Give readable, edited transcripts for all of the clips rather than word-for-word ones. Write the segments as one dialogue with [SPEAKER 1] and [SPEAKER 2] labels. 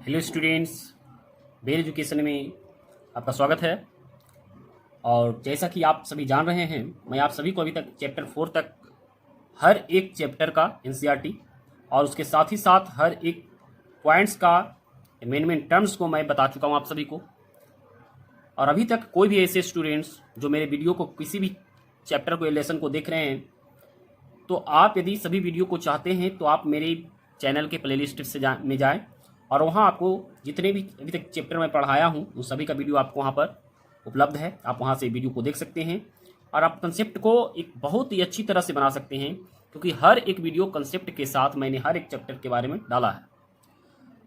[SPEAKER 1] Hello students, bell education में आपका स्वागत है। और जैसा कि आप सभी जान रहे हैं, मैं आप सभी को अभी तक चैप्टर 4 तक हर एक चैप्टर का एनसीईआरटी और उसके साथ ही साथ हर एक पॉइंट्स का मेन टर्म्स को मैं बता चुका हूं आप सभी को। और अभी तक कोई भी ऐसे स्टूडेंट्स जो मेरे वीडियो को किसी भी चैप्टर को लेसन को देख रहे हैं, तो आप यदि सभी वीडियो को चाहते हैं तो आप मेरे चैनल के प्लेलिस्ट में जाएं और वहाँ आपको जितने भी अभी तक चैप्टर मैं पढ़ाया हूँ उन सभी का वीडियो आपको वहाँ पर उपलब्ध है। आप वहाँ से वीडियो को देख सकते हैं और आप कंसेप्ट को एक बहुत ही अच्छी तरह से बना सकते हैं, क्योंकि हर एक वीडियो कंसेप्ट के साथ मैंने हर एक चैप्टर के बारे में डाला है।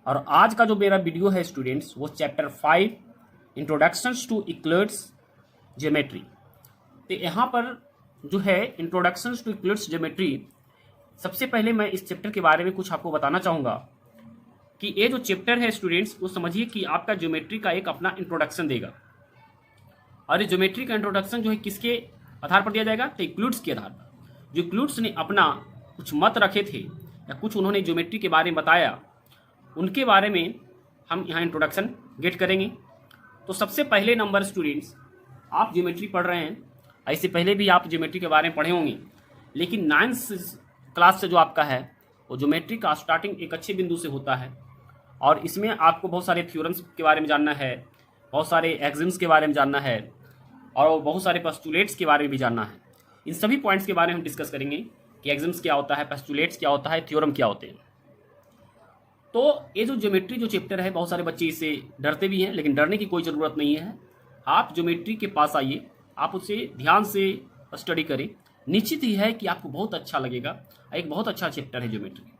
[SPEAKER 1] और आज का जो मेरा वीडियो है स्टूडेंट्स, वो chapter 5 introductions to Euclid's geometry. तो यहाँ पर जो है इंट्रोडक्शंस टू यूक्लिड्स ज्योमेट्री, सबसे पहले मैं इस चैप्टर के बारे में कुछ आपको बताना चाहूँगा कि ये जो चैप्टर है स्टूडेंट्स, वो समझिए कि आपका ज्योमेट्री का एक अपना इंट्रोडक्शन देगा। और ये ज्योमेट्री का इंट्रोडक्शन जो है किसके आधार पर दिया जाएगा? तो यूक्लिड्स के आधार पर। जो यूक्लिड्स ने अपना कुछ मत रखे थे या कुछ उन्होंने ज्योमेट्री के बारे में बताया, उनके बारे में हम यहाँ इंट्रोडक्शन गेट करेंगे। तो सबसे पहले नंबर स्टूडेंट्स, आप ज्योमेट्री पढ़ रहे हैं, ऐसे पहले भी आप ज्योमेट्री के बारे में पढ़े होंगे, लेकिन 9th क्लास से जो आपका है वो ज्योमेट्री का स्टार्टिंग एक अच्छे बिंदु से होता है। और इसमें आपको बहुत सारे थ्योरम्स के बारे में जानना है, बहुत सारे एक्सिम्स के बारे में जानना है और बहुत सारे पोस्टुलेट्स के बारे में भी जानना है। इन सभी पॉइंट्स के बारे में हम डिस्कस करेंगे कि एक्सिम्स क्या होता है, पोस्टुलेट्स क्या होता है, थ्योरम क्या होते हैं। तो ये जो ज्योमेट्री जो चैप्टर है, बहुत सारे बच्चे इससे डरते भी हैं, लेकिन डरने की कोई ज़रूरत नहीं है। आप ज्योमेट्री के पास आइए, आप उसे ध्यान से स्टडी करें, निश्चित ही है कि आपको बहुत अच्छा लगेगा। एक बहुत अच्छा चैप्टर है ज्योमेट्री,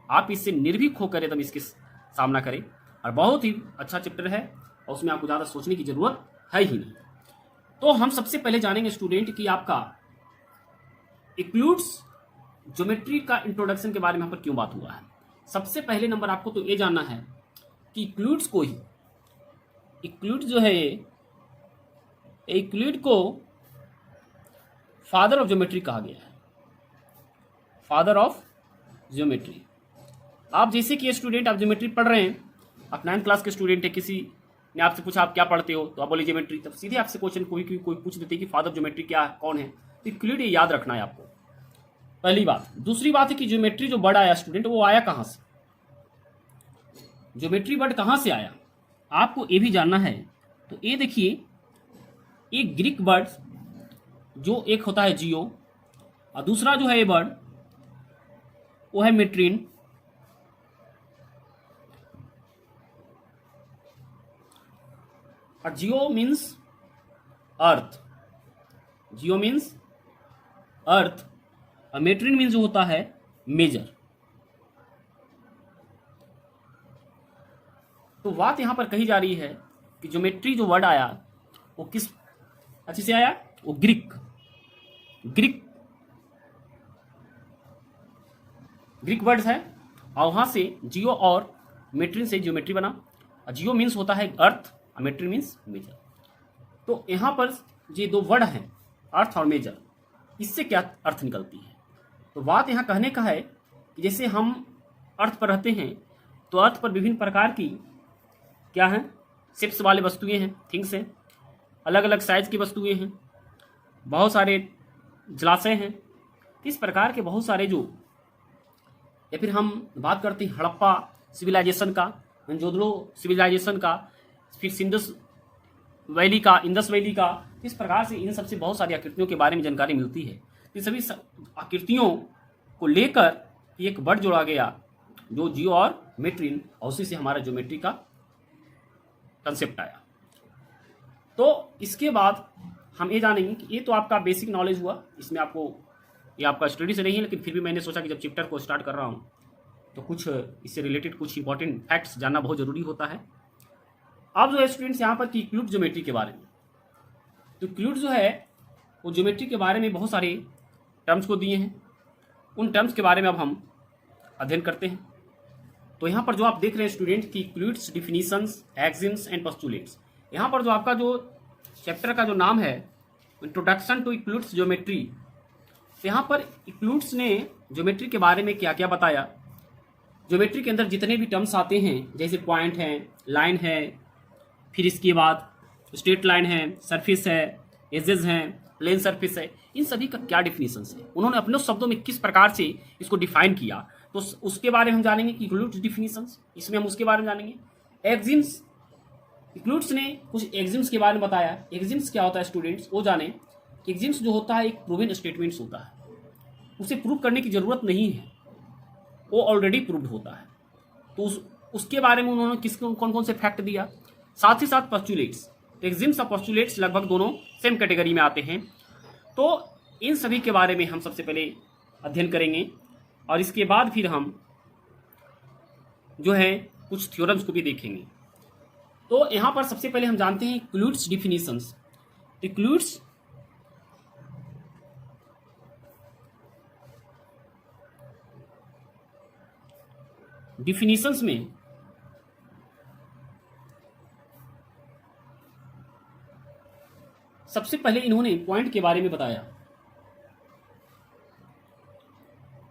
[SPEAKER 1] आप इससे निर्भीक होकर एकदम इसके सामना करें। और बहुत ही अच्छा चैप्टर है और उसमें आपको ज़्यादा सोचने की ज़रूरत है ही नहीं। तो हम सबसे पहले जानेंगे स्टूडेंट कि आपका यूक्लिड्स ज्योमेट्री का इंट्रोडक्शन के बारे में यहाँ पर क्यों बात हुआ है। सबसे पहले नंबर आपको तो ये जानना है कि यूक्लिड्स को ही, यूक्लिड जो है यूक्लिड को फादर ऑफ ज्योमेट्री कहा गया है। Father of geometry. आप जैसे कि स्टूडेंट आप ज्योमेट्री पढ़ रहे हैं, आप 9th क्लास के स्टूडेंट है, किसी ने आपसे पूछा आप क्या पढ़ते हो, तो आप बोले ज्योमेट्री, तब सीधे आपसे क्वेश्चन कोई पूछ देते कि फादर ज्योमेट्री क्या है, कौन है। तो यूक्लिड ये याद रखना है आपको, पहली बात। दूसरी बात है कि ज्योमेट्री जो वर्ड आया स्टूडेंट, वो आया कहाँ से, ज्योमेट्री वर्ड कहाँ से आया, आपको ये भी जानना है। तो ये देखिए, एक ग्रीक वर्ड जो एक होता है जियो, और दूसरा जो है ये वर्ड वो है मेट्रिन। और जियो मीन्स अर्थ, जियो मीन्स अर्थ, और मेट्रिन मीन्स जो होता है मेजर। तो बात यहां पर कही जा रही है कि ज्योमेट्री जो वर्ड आया वो किस अच्छे से आया, वो ग्रीक वर्ड्स है, और वहां से जियो और मेट्रिन से ज्योमेट्री बना। और जियो मीन्स होता है अर्थ, मेट्रिन मीन्स मेजर। तो यहाँ पर ये दो वर्ड हैं, अर्थ और मेजर, इससे क्या अर्थ निकलती है। तो बात यहाँ कहने का है कि जैसे हम अर्थ पर रहते हैं, तो अर्थ पर विभिन्न प्रकार की क्या हैं, शेप्स वाले वस्तुएं हैं, थिंग्स हैं, अलग अलग साइज की वस्तुएं हैं, बहुत सारे जलाशय हैं। इस प्रकार के बहुत सारे जो, या फिर हम बात करते हैं हड़प्पा सिविलाइजेशन का, मोहनजोदड़ो सिविलाइजेशन का, फिर इंडस वैली का, इस प्रकार से इन सबसे बहुत सारी आकृतियों के बारे में जानकारी मिलती है। इन सभी आकृतियों को लेकर एक वर्ड जोड़ा गया जो जियो और मेट्रिन, और उसी से हमारा ज्योमेट्री का कंसेप्ट आया। तो इसके बाद हम ये जानेंगे कि ये तो आपका बेसिक नॉलेज हुआ, इसमें आपको ये आपका स्टडी से नहीं है, लेकिन फिर भी मैंने सोचा कि जब चैप्टर को स्टार्ट कर रहा हूँ तो कुछ इससे रिलेटेड कुछ इंपॉर्टेंट फैक्ट्स जानना बहुत ज़रूरी होता है। अब जो है स्टूडेंट्स यहाँ पर कि यूक्लिड ज्योमेट्री के बारे में, तो यूक्लिड जो है वो ज्योमेट्री के बारे में बहुत सारे टर्म्स को दिए हैं। उन टर्म्स के बारे में अब हम अध्ययन करते हैं। तो यहाँ पर जो आप देख रहे हैं स्टूडेंट की Euclid's definitions, axioms and postulates, यहाँ पर जो आपका जो चैप्टर का जो नाम है इंट्रोडक्शन टू यूक्लिड्स ज्योमेट्री, यहाँ पर यूक्लिड्स ने ज्योमेट्री के बारे में क्या क्या बताया, ज्योमेट्री के अंदर जितने भी टर्म्स आते हैं, जैसे पॉइंट है, लाइन है, फिर इसके बाद स्ट्रेट लाइन है, सरफेस है, एजेस हैं, प्लेन सरफेस है, इन सभी का क्या डिफिनीशन है, उन्होंने अपने शब्दों में किस प्रकार से इसको डिफाइन किया, तो उसके बारे में हम जानेंगे कि इक्लूड्स डिफिनीशंस, इसमें हम उसके बारे में जानेंगे। एक्सिम्स, इक्लूड्स ने कुछ एक्सिम्स के बारे में बताया। एक्सिम्स क्या होता है स्टूडेंट्स, वो जाने। एक्सिम्स जो होता है एक प्रूवन स्टेटमेंट्स होता है, उसे प्रूव करने की जरूरत नहीं है, वो ऑलरेडी प्रूव्ड होता है। तो उसके बारे में उन्होंने कौन कौन से फैक्ट दिया, साथ ही साथ पोस्टुलेट्स। एक्सिम्स और पोस्टुलेट्स लगभग दोनों सेम कैटेगरी में आते हैं। तो इन सभी के बारे में हम सबसे पहले अध्ययन करेंगे और इसके बाद फिर हम जो है कुछ थ्योरम्स को भी देखेंगे। तो यहाँ पर सबसे पहले हम जानते हैं इक्लूड्स डिफिनीशंस। इक्लूड्स डिफिनीशंस में सबसे पहले इन्होंने पॉइंट के बारे में बताया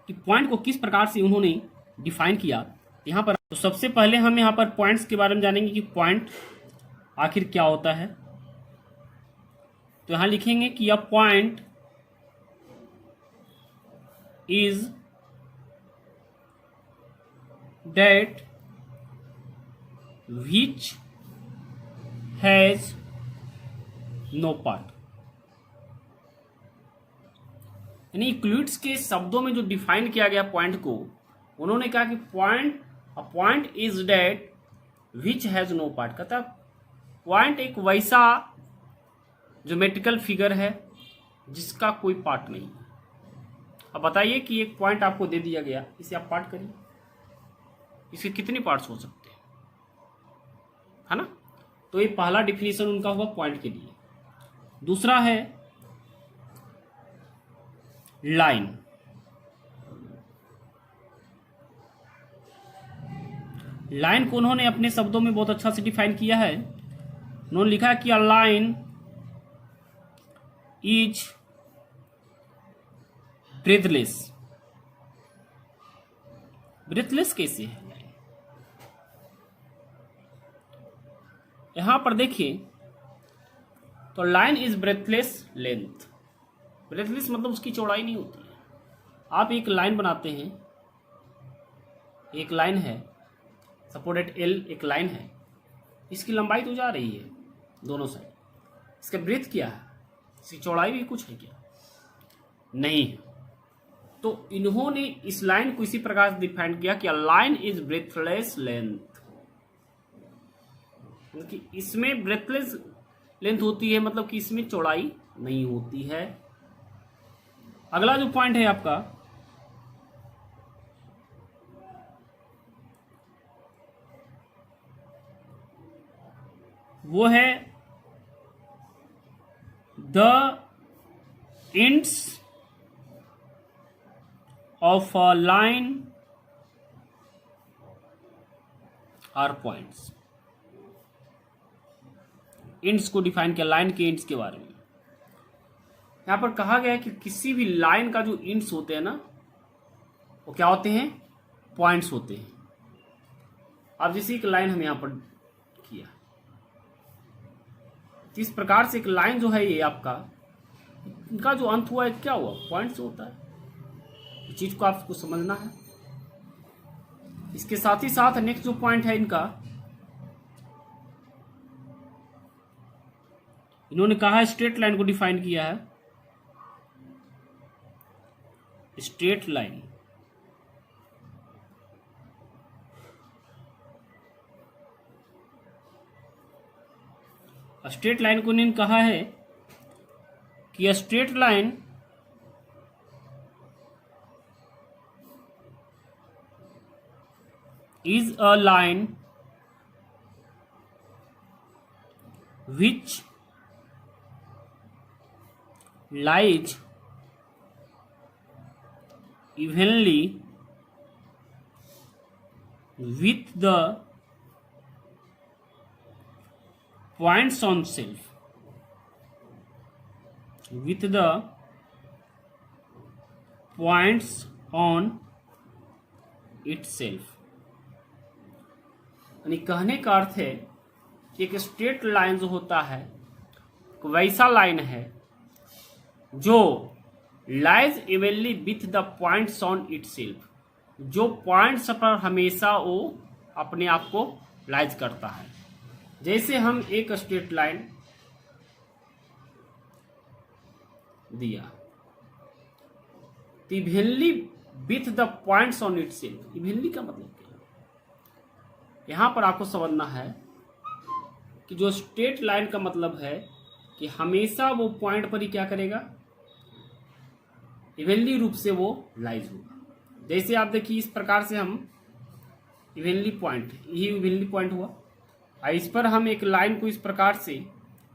[SPEAKER 1] कि पॉइंट को किस प्रकार से उन्होंने डिफाइन किया। यहाँ पर तो सबसे पहले हम यहाँ पर पॉइंट्स के बारे में जानेंगे कि पॉइंट आखिर क्या होता है। तो यहाँ लिखेंगे कि a point is that which has no part. यानी इक्लूड्स के शब्दों में जो डिफाइन किया गया पॉइंट को, उन्होंने कहा कि a point is that which has no part. कहता पॉइंट एक वैसा ज्योमेट्रिकल फिगर है जिसका कोई पार्ट नहीं। अब बताइए कि एक पॉइंट आपको दे दिया गया, इसे आप पार्ट करिए, इसके कितने पार्ट्स हो सकते हैं, है ना। तो ये पहला डिफिनीशन उनका हुआ पॉइंट के लिए। दूसरा है लाइन। लाइन को उन्होंने अपने शब्दों में बहुत अच्छा से डिफाइन किया है। उन्होंने लिखा कि a line is breathless. Breathless कैसे है? यहां पर देखिए तो line is breathless length. Breathless मतलब उसकी चौड़ाई नहीं होती है। आप एक लाइन बनाते हैं, एक लाइन है, सपोर्टेड एल एक लाइन है, इसकी लंबाई तो जा रही है दोनों साइड, इसका ब्रेथ क्या है, इसकी चौड़ाई भी कुछ है क्या? नहीं है। तो इन्होंने इस लाइन को इसी प्रकार से डिफाइन किया कि लाइन इज ब्रेथलेस लेंथ, क्योंकि इसमें ब्रेथलेस लेंथ होती है, मतलब कि इसमें चौड़ाई नहीं होती है। अगला जो पॉइंट है आपका, वो है the ends of a line are points. Ends को डिफाइन किया, लाइन के एंड्स के बारे में। यहां पर कहा गया है कि किसी भी लाइन का जो एंड्स होते हैं ना, वो क्या होते हैं? पॉइंट्स होते हैं। अब जैसे एक लाइन हम यहां पर किया, तो इस प्रकार से एक लाइन जो है ये आपका, इनका जो अंत हुआ है क्या हुआ? पॉइंट से होता है। इस चीज को आपको समझना है। इसके साथ ही साथ नेक्स्ट जो पॉइंट है इनका, इन्होंने कहा है स्ट्रेट लाइन को डिफाइन किया है। स्ट्रेट लाइन, स्ट्रेट लाइन को इन्होंने कहा है कि straight line is a line which lies evenly with the points on self, with the points on itself। यानी कहने का अर्थ है कि एक स्ट्रेट लाइन जो होता है वैसा लाइन है जो lies evenly with the points on itself, जो पॉइंट्स पर हमेशा वो अपने आप को लाइज करता है। जैसे हम एक स्ट्रेट लाइन दिया evenly with the points on itself, evenly का मतलब क्या है? यहां पर आपको समझना है कि जो स्ट्रेट लाइन का मतलब है कि हमेशा वो पॉइंट पर ही क्या करेगा, इवनली रूप से वो लाइज होगा। जैसे आप देखिए इस प्रकार से हम इवनली पॉइंट, यही इवनली पॉइंट हुआ, और इस पर हम एक लाइन को इस प्रकार से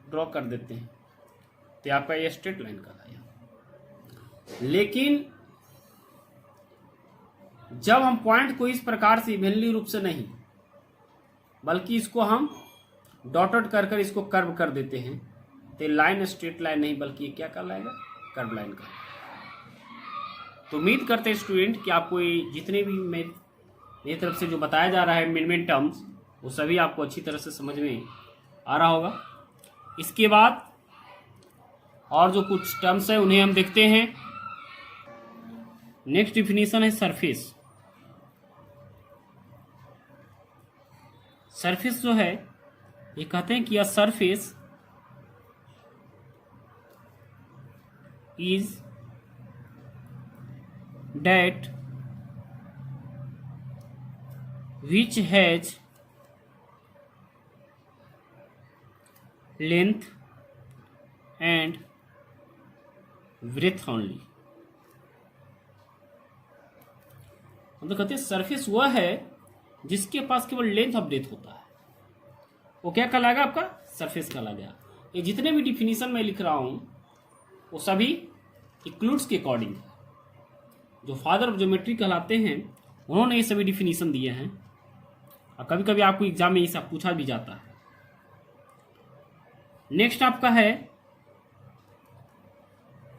[SPEAKER 1] ड्रॉ कर देते हैं तो आपका ये स्ट्रेट लाइन कहलाया। लेकिन जब हम पॉइंट को इस प्रकार से इवनली रूप से नहीं बल्कि इसको हम डॉटेड कर कर इसको कर्व कर देते हैं तो लाइन स्ट्रेट लाइन नहीं बल्कि क्या कहलाएगा, कर्व लाइन का। तो उम्मीद करते हैं स्टूडेंट कि आपको ये जितने भी मेरी तरफ से जो बताया जा रहा है मेन टर्म्स वो सभी आपको अच्छी तरह से समझ में आ रहा होगा। इसके बाद और जो कुछ टर्म्स है उन्हें हम देखते हैं। नेक्स्ट डिफिनीशन है सरफेस। सरफेस जो है ये कहते हैं कि a surface is that which has length and breadth only। मतलब कहते हैं सरफेस वह है जिसके पास केवल लेंथ और ब्रेथ होता है, वो क्या कहलाएगा, आपका सरफेस कहलाएगा। ये जितने भी डिफिनीशन मैं लिख रहा हूं वो सभी इक्लूड्स के अकॉर्डिंग, जो फादर ऑफ ज्योमेट्री कहलाते हैं उन्होंने ये सभी डिफिनीशन दिए हैं, और कभी कभी आपको एग्जाम में ये सब पूछा भी जाता है। नेक्स्ट आपका है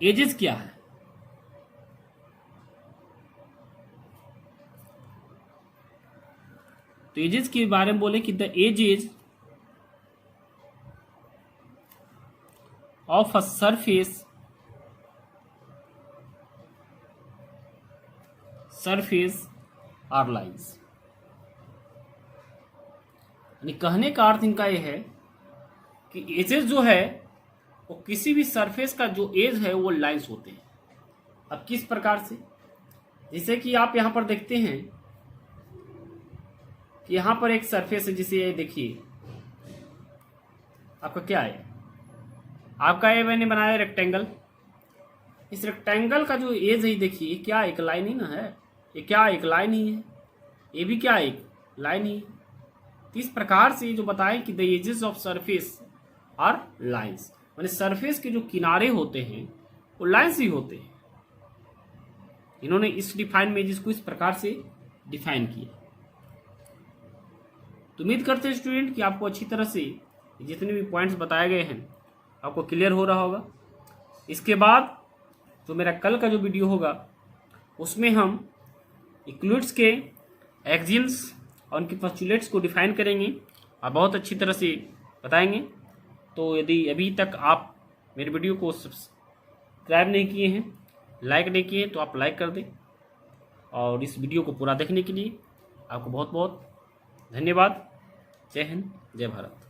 [SPEAKER 1] एजेस क्या है। तो एजेस के बारे में बोले कि the edges of a surface are lines. यानी कहने का अर्थ इनका यह है कि एजेस जो है वो किसी भी सरफेस का जो एज है वो लाइन्स होते हैं। अब किस प्रकार से, जैसे कि आप यहां पर देखते हैं कि यहां पर एक सरफेस है, जिसे ये देखिए आपका क्या है, आपका ये मैंने बनाया रेक्टेंगल। इस रेक्टेंगल का जो एज है देखिए क्या एक लाइन ही ना है, ये क्या एक लाइन ही है, ये भी क्या एक लाइन ही है। तो इस प्रकार से जो बताएं कि the edges of surface are lines, माने सरफेस के जो किनारे होते हैं वो लाइंस ही होते हैं। इन्होंने इस डिफाइन में एजेस को इस प्रकार से डिफाइन किया। तो उम्मीद करते हैं स्टूडेंट कि आपको अच्छी तरह से जितने भी पॉइंट्स बताए गए हैं आपको क्लियर हो रहा होगा। इसके बाद जो मेरा कल का जो वीडियो होगा उसमें हम इक्लूड्स के एक्सियम्स और उनके पोस्टुलेट्स को डिफाइन करेंगे और बहुत अच्छी तरह से बताएंगे। तो यदि अभी तक आप मेरे वीडियो को सब्सक्राइब नहीं किए हैं, लाइक नहीं किए, तो आप लाइक कर दें। और इस वीडियो को पूरा देखने के लिए आपको बहुत बहुत धन्यवाद। जय हिंद, जय भारत।